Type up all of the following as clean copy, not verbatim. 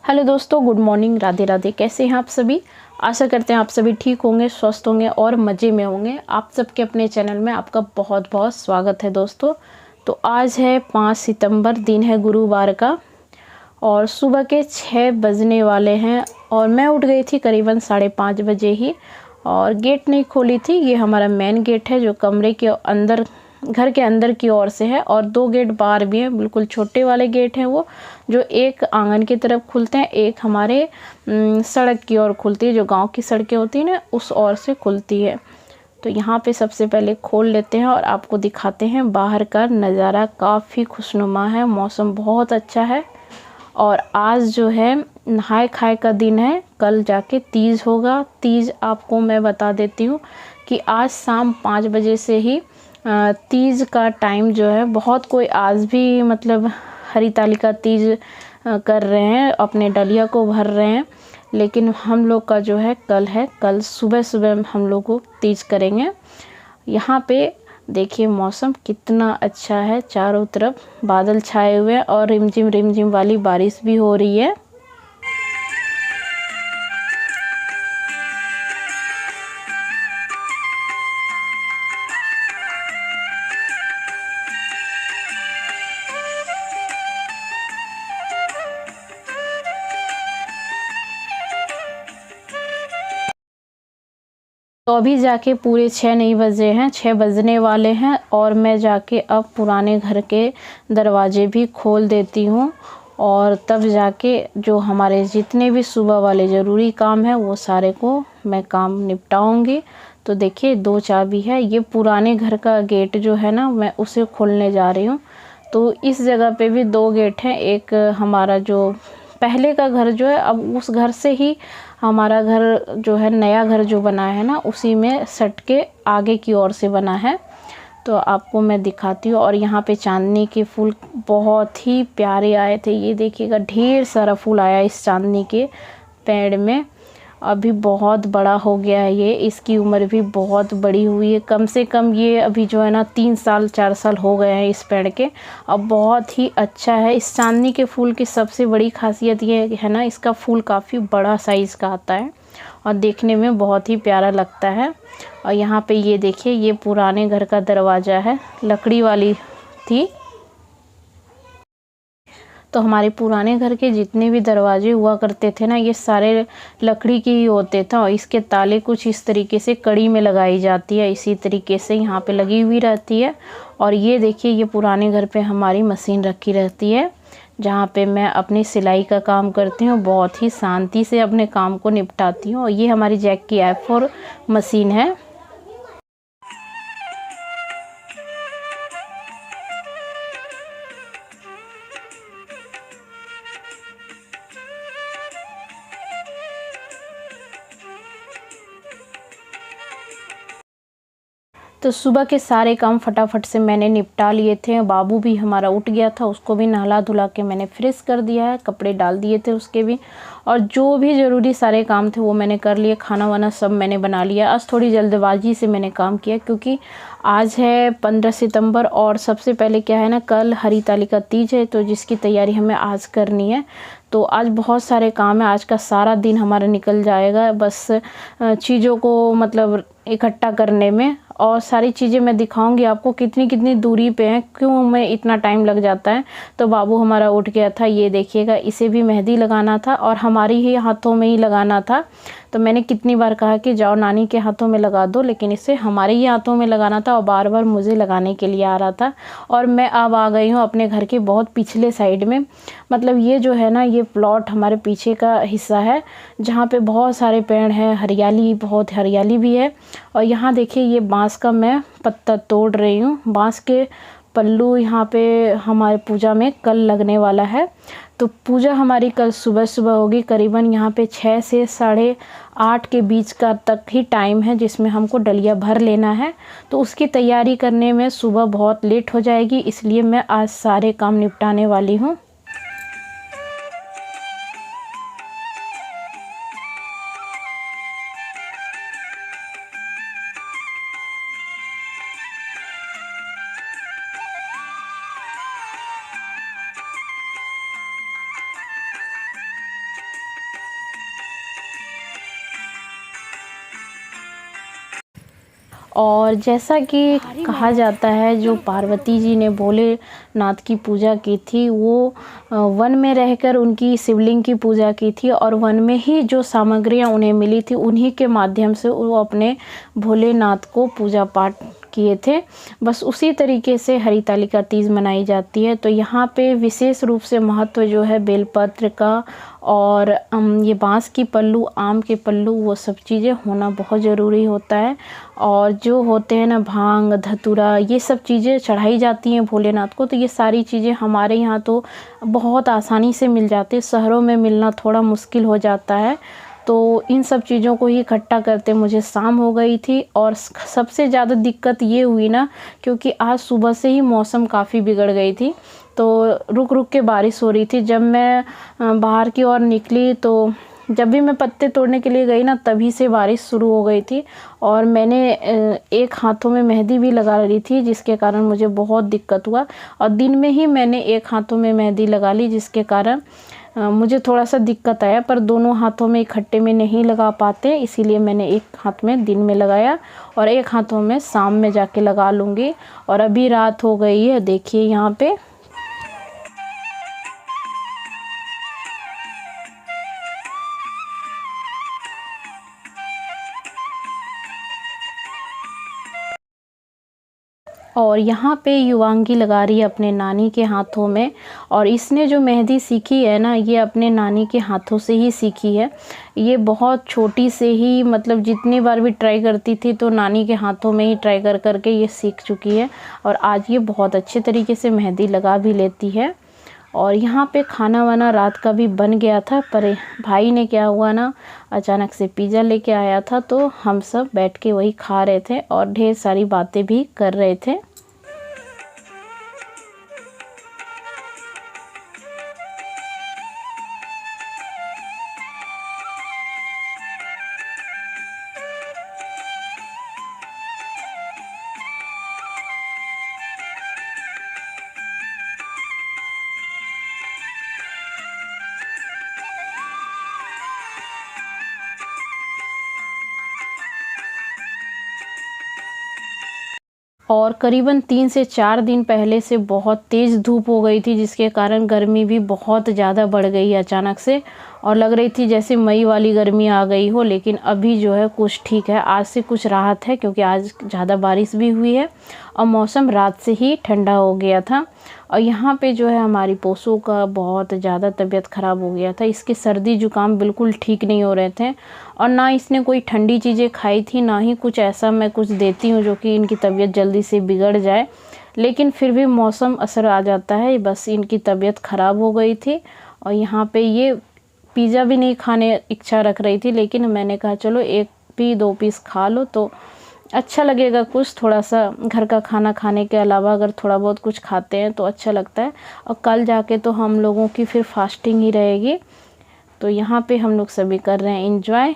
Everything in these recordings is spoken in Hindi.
हेलो दोस्तों, गुड मॉर्निंग, राधे राधे। कैसे हैं आप सभी? आशा करते हैं आप सभी ठीक होंगे, स्वस्थ होंगे और मज़े में होंगे। आप सबके अपने चैनल में आपका बहुत बहुत स्वागत है दोस्तों। तो आज है 5 सितंबर, दिन है गुरुवार का और सुबह के 6 बजने वाले हैं और मैं उठ गई थी करीबन 5:30 बजे ही और गेट नहीं खोली थी। ये हमारा मेन गेट है जो कमरे के अंदर, घर के अंदर की ओर से है और 2 गेट बाहर भी हैं। बिल्कुल छोटे वाले गेट हैं वो, जो एक आंगन की तरफ खुलते हैं, एक हमारे सड़क की ओर खुलती है, जो गांव की सड़कें होती हैं ना उस ओर से खुलती है। तो यहाँ पे सबसे पहले खोल लेते हैं और आपको दिखाते हैं बाहर का नज़ारा। काफ़ी खुशनुमा है, मौसम बहुत अच्छा है और आज जो है नहाय खाए का दिन है। कल जाके तीज होगा। तीज आपको मैं बता देती हूँ कि आज शाम 5 बजे से ही तीज का टाइम जो है, बहुत कोई आज भी मतलब हरितालिका तीज कर रहे हैं, अपने डलिया को भर रहे हैं, लेकिन हम लोग का जो है कल सुबह सुबह हम लोग को तीज करेंगे। यहाँ पे देखिए मौसम कितना अच्छा है, चारों तरफ बादल छाए हुए हैं और रिमझिम वाली बारिश भी हो रही है। तो अभी जाके पूरे 6 नहीं बजे हैं, 6 बजने वाले हैं और मैं जाके अब पुराने घर के दरवाजे भी खोल देती हूँ और तब जाके जो हमारे जितने भी सुबह वाले ज़रूरी काम हैं वो सारे को मैं काम निपटाऊंगी। तो देखिए 2 चाबी है, ये पुराने घर का गेट जो है ना, मैं उसे खोलने जा रही हूँ। तो इस जगह पे भी 2 गेट हैं। एक हमारा जो पहले का घर जो है, अब उस घर से ही हमारा घर जो है, नया घर जो बना है ना, उसी में सट के आगे की ओर से बना है। तो आपको मैं दिखाती हूँ। और यहाँ पे चांदनी के फूल बहुत ही प्यारे आए थे। ये देखिएगा ढेर सारा फूल आया इस चांदनी के पेड़ में। अभी बहुत बड़ा हो गया है ये, इसकी उम्र भी बहुत बड़ी हुई है। कम से कम ये अभी जो है ना 3 साल 4 साल हो गए हैं इस पेड़ के। अब बहुत ही अच्छा है। इस चांदनी के फूल की सबसे बड़ी खासियत ये है ना, इसका फूल काफ़ी बड़ा साइज़ का आता है और देखने में बहुत ही प्यारा लगता है। और यहाँ पे ये देखिए, ये पुराने घर का दरवाज़ा है, लकड़ी वाली थी। तो हमारे पुराने घर के जितने भी दरवाजे हुआ करते थे ना, ये सारे लकड़ी के ही होते थे और इसके ताले कुछ इस तरीके से कड़ी में लगाई जाती है, इसी तरीके से यहाँ पे लगी हुई रहती है। और ये देखिए, ये पुराने घर पे हमारी मशीन रखी रहती है, जहाँ पे मैं अपनी सिलाई का काम करती हूँ। बहुत ही शांति से अपने काम को निपटाती हूँ। और ये हमारी जैक की F4 मशीन है। तो सुबह के सारे काम फटाफट से मैंने निपटा लिए थे। बाबू भी हमारा उठ गया था, उसको भी नहला धुला के मैंने फ्रेश कर दिया है, कपड़े डाल दिए थे उसके भी। और जो भी ज़रूरी सारे काम थे वो मैंने कर लिए। खाना वाना सब मैंने बना लिया। आज थोड़ी जल्दबाजी से मैंने काम किया क्योंकि आज है 15 सितंबर और सबसे पहले क्या है ना, कल हरितालिका तीज है, तो जिसकी तैयारी हमें आज करनी है। तो आज बहुत सारे काम है, आज का सारा दिन हमारा निकल जाएगा बस चीज़ों को मतलब इकट्ठा करने में। और सारी चीज़ें मैं दिखाऊंगी आपको कितनी कितनी दूरी पे हैं, क्यों मैं इतना टाइम लग जाता है। तो बाबू हमारा उठ गया था, ये देखिएगा, इसे भी मेहंदी लगाना था और हमारी ही हाथों में ही लगाना था। तो मैंने कितनी बार कहा कि जाओ नानी के हाथों में लगा दो, लेकिन इसे हमारे ही हाथों में लगाना था और बार बार मुझे लगाने के लिए आ रहा था। और मैं अब आ गई हूँ अपने घर के बहुत पिछले साइड में। मतलब ये जो है ना, ये प्लॉट हमारे पीछे का हिस्सा है जहाँ पे बहुत सारे पेड़ हैं, हरियाली, बहुत हरियाली भी है। और यहाँ देखिए, ये बांस का मैं पत्ता तोड़ रही हूँ। बांस के पल्लू यहाँ पे हमारे पूजा में कल लगने वाला है। तो पूजा हमारी कल सुबह सुबह होगी। करीबन यहाँ पे 6 से 8:30 के बीच का तक ही टाइम है जिसमें हमको डलिया भर लेना है। तो उसकी तैयारी करने में सुबह बहुत लेट हो जाएगी, इसलिए मैं आज सारे काम निपटाने वाली हूँ। और जैसा कि कहा जाता है, जो पार्वती जी ने भोलेनाथ की पूजा की थी वो वन में रहकर उनकी शिवलिंग की पूजा की थी, और वन में ही जो सामग्रियां उन्हें मिली थी उन्हीं के माध्यम से वो अपने भोलेनाथ को पूजा पाठ किए थे। बस उसी तरीके से हरितालिका तीज मनाई जाती है। तो यहाँ पे विशेष रूप से महत्व जो है बेलपत्र का, और ये बांस की पल्लू, आम के पल्लू, वो सब चीज़ें होना बहुत ज़रूरी होता है। और जो होते हैं ना भांग धतूरा, ये सब चीज़ें चढ़ाई जाती हैं भोलेनाथ को। तो ये सारी चीज़ें हमारे यहाँ तो बहुत आसानी से मिल जाती है, शहरों में मिलना थोड़ा मुश्किल हो जाता है। तो इन सब चीज़ों को ही इकट्ठा करते मुझे शाम हो गई थी। और सबसे ज़्यादा दिक्कत ये हुई ना, क्योंकि आज सुबह से ही मौसम काफ़ी बिगड़ गई थी, तो रुक रुक के बारिश हो रही थी। जब मैं बाहर की ओर निकली तो जब भी मैं पत्ते तोड़ने के लिए गई ना, तभी से बारिश शुरू हो गई थी। और मैंने एक हाथों में मेहंदी भी लगा ली थी, जिसके कारण मुझे बहुत दिक्कत हुआ। और दिन में ही मैंने एक हाथों में मेहंदी लगा ली, जिसके कारण मुझे थोड़ा सा दिक्कत आया। पर दोनों हाथों में इकट्ठे में नहीं लगा पाते, इसीलिए मैंने एक हाथ में दिन में लगाया और एक हाथों में शाम में जाके लगा लूँगी। और अभी रात हो गई है, देखिए यहाँ पे। और यहाँ पे युवांगी लगा रही है अपने नानी के हाथों में। और इसने जो मेहंदी सीखी है ना, ये अपने नानी के हाथों से ही सीखी है। ये बहुत छोटी से ही, मतलब जितनी बार भी ट्राई करती थी तो नानी के हाथों में ही ट्राई कर करके ये सीख चुकी है। और आज ये बहुत अच्छे तरीके से मेहंदी लगा भी लेती है। और यहाँ पे खाना वाना रात का भी बन गया था, पर भाई ने क्या हुआ ना, अचानक से पिज़्ज़ा लेके आया था, तो हम सब बैठ के वही खा रहे थे और ढेर सारी बातें भी कर रहे थे। और करीबन 3 से 4 दिन पहले से बहुत तेज़ धूप हो गई थी, जिसके कारण गर्मी भी बहुत ज़्यादा बढ़ गई अचानक से। और लग रही थी जैसे मई वाली गर्मी आ गई हो। लेकिन अभी जो है कुछ ठीक है, आज से कुछ राहत है, क्योंकि आज ज़्यादा बारिश भी हुई है और मौसम रात से ही ठंडा हो गया था। और यहाँ पे जो है हमारी पोसो का बहुत ज़्यादा तबीयत ख़राब हो गया था। इसके सर्दी जुकाम बिल्कुल ठीक नहीं हो रहे थे, और ना इसने कोई ठंडी चीज़ें खाई थी, ना ही कुछ ऐसा मैं कुछ देती हूँ जो कि इनकी तबीयत जल्दी से बिगड़ जाए। लेकिन फिर भी मौसम असर आ जाता है, बस इनकी तबीयत ख़राब हो गई थी। और यहाँ पे ये पिज़्ज़ा भी नहीं खाने इच्छा रख रही थी, लेकिन मैंने कहा चलो 1-2 पीस खा लो तो अच्छा लगेगा। कुछ थोड़ा सा घर का खाना खाने के अलावा अगर थोड़ा बहुत कुछ खाते हैं तो अच्छा लगता है। और कल जाके तो हम लोगों की फिर फास्टिंग ही रहेगी। तो यहाँ पे हम लोग सभी कर रहे हैं एंजॉय।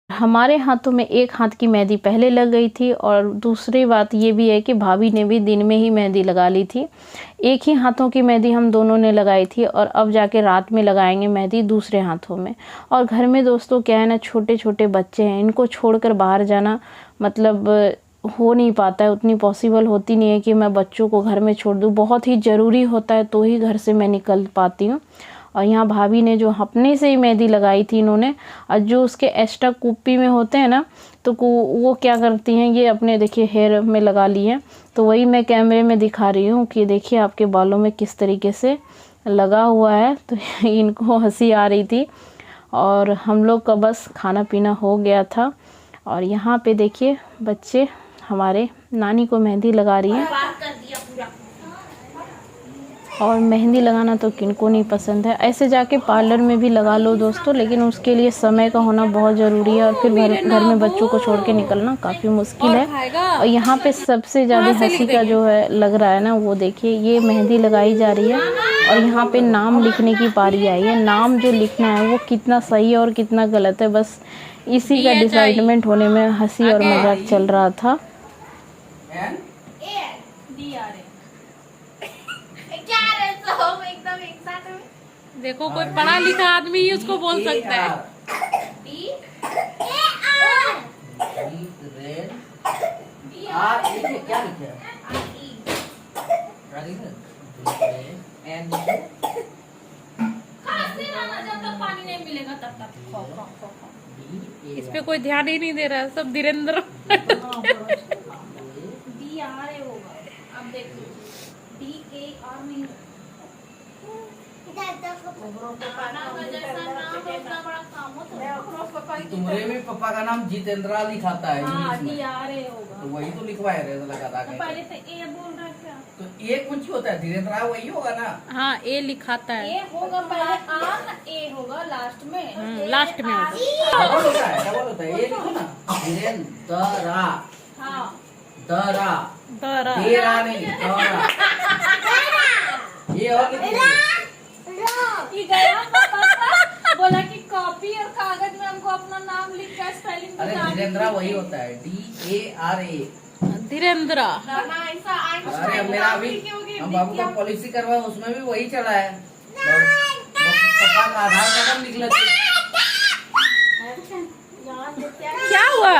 हमारे हाथों में एक हाथ की मेहंदी पहले लग गई थी, और दूसरी बात ये भी है कि भाभी ने भी दिन में ही मेहंदी लगा ली थी। एक ही हाथों की मेहंदी हम दोनों ने लगाई थी, और अब जाके रात में लगाएंगे मेहंदी दूसरे हाथों में। और घर में दोस्तों क्या है ना, छोटे छोटे बच्चे हैं, इनको छोड़कर बाहर जाना मतलब हो नहीं पाता है, उतनी पॉसिबल होती नहीं है कि मैं बच्चों को घर में छोड़ दूँ। बहुत ही ज़रूरी होता है तो ही घर से मैं निकल पाती हूँ। और यहाँ भाभी ने जो अपने से ही मेहंदी लगाई थी इन्होंने, और जो उसके एक्स्ट्रा कुप्पी में होते हैं ना, तो वो क्या करती हैं, ये अपने देखिए हेयर में लगा ली है। तो वही मैं कैमरे में दिखा रही हूँ कि देखिए आपके बालों में किस तरीके से लगा हुआ है। तो इनको हंसी आ रही थी। और हम लोग का बस खाना पीना हो गया था। और यहाँ पे देखिए बच्चे हमारे नानी को मेहंदी लगा रही हैं। और मेहंदी लगाना तो किनको नहीं पसंद है। ऐसे जाके पार्लर में भी लगा लो दोस्तों, लेकिन उसके लिए समय का होना बहुत ज़रूरी है, और फिर घर में बच्चों को छोड़ के निकलना काफ़ी मुश्किल है। और यहाँ पे सबसे ज़्यादा हंसी का जो है लग रहा है ना, वो देखिए, ये मेहंदी लगाई जा रही है और यहाँ पे नाम लिखने की पारी आई है। नाम जो लिखना है वो कितना सही है और कितना गलत है, बस इसी का डिसाइडमेंट होने में हंसी और मजाक चल रहा था। देखो, कोई पढ़ा लिखा आदमी ही उसको बोल सकता है। क्या लिखा पानी नहीं मिलेगा तब तक। इस पे कोई ध्यान ही नहीं दे रहा है, सब धीरेन्द्र। अब देखो, DAR नहीं तुम्हारे में पापा का नाम जितेंद्रा लिखाता है। होगा, तो वही तो लिखवाए रहे लगा के। पहले तो ए बोल रहा क्या? तो ए कुछ होता है, धीरेन्द्रा वही होगा ना। हाँ, ए लिखाता है। ए होगा पहले, आन ए होगा लास्ट में। लास्ट में होगा। डबल होता है, डबल होता है। ए लिखो ना, धीरेन्द्रा। हाँ, दरा दरा तेरा नहीं, दरा। ये और लिखो। ये गया पापा बोला कि कॉपी और कागज में हमको अपना नाम लिख कर स्पेलिंग अरे धीरेन्द्रा वही होता है, DARA। धीरेन्द्र। अरे मेरा अभी हम बाबू का पॉलिसी करवाए, उसमें भी वही चला है। पापा का आधार कार्ड लिख लेते। क्या हुआ?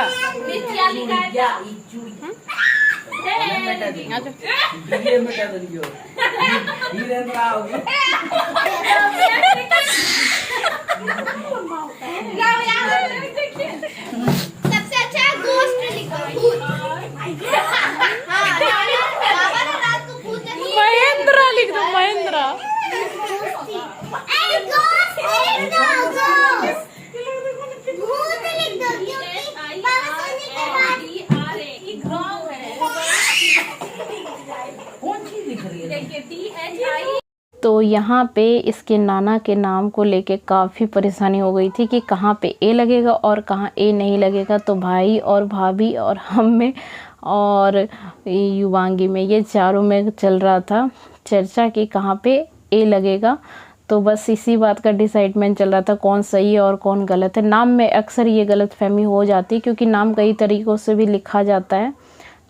सबसे अच्छा गोश्त लिखो। महेंद्र लिख दो, महेंद्र। कौन चीज लिख रही है? तो यहाँ पे इसके नाना के नाम को लेके काफ़ी परेशानी हो गई थी कि कहाँ पे ए लगेगा और कहाँ ए नहीं लगेगा। तो भाई और भाभी और हम में और युवांगी में, ये चारों में चल रहा था चर्चा कि कहाँ पे ए लगेगा। तो बस इसी बात का डिसाइडमेंट चल रहा था कौन सही है और कौन गलत है। नाम में अक्सर ये गलतफहमी हो जाती है, क्योंकि नाम कई तरीक़ों से भी लिखा जाता है।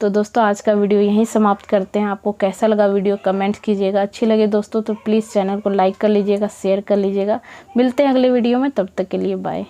तो दोस्तों, आज का वीडियो यहीं समाप्त करते हैं। आपको कैसा लगा वीडियो कमेंट कीजिएगा। अच्छी लगे दोस्तों तो प्लीज़ चैनल को लाइक कर लीजिएगा, शेयर कर लीजिएगा। मिलते हैं अगले वीडियो में, तब तक के लिए बाय।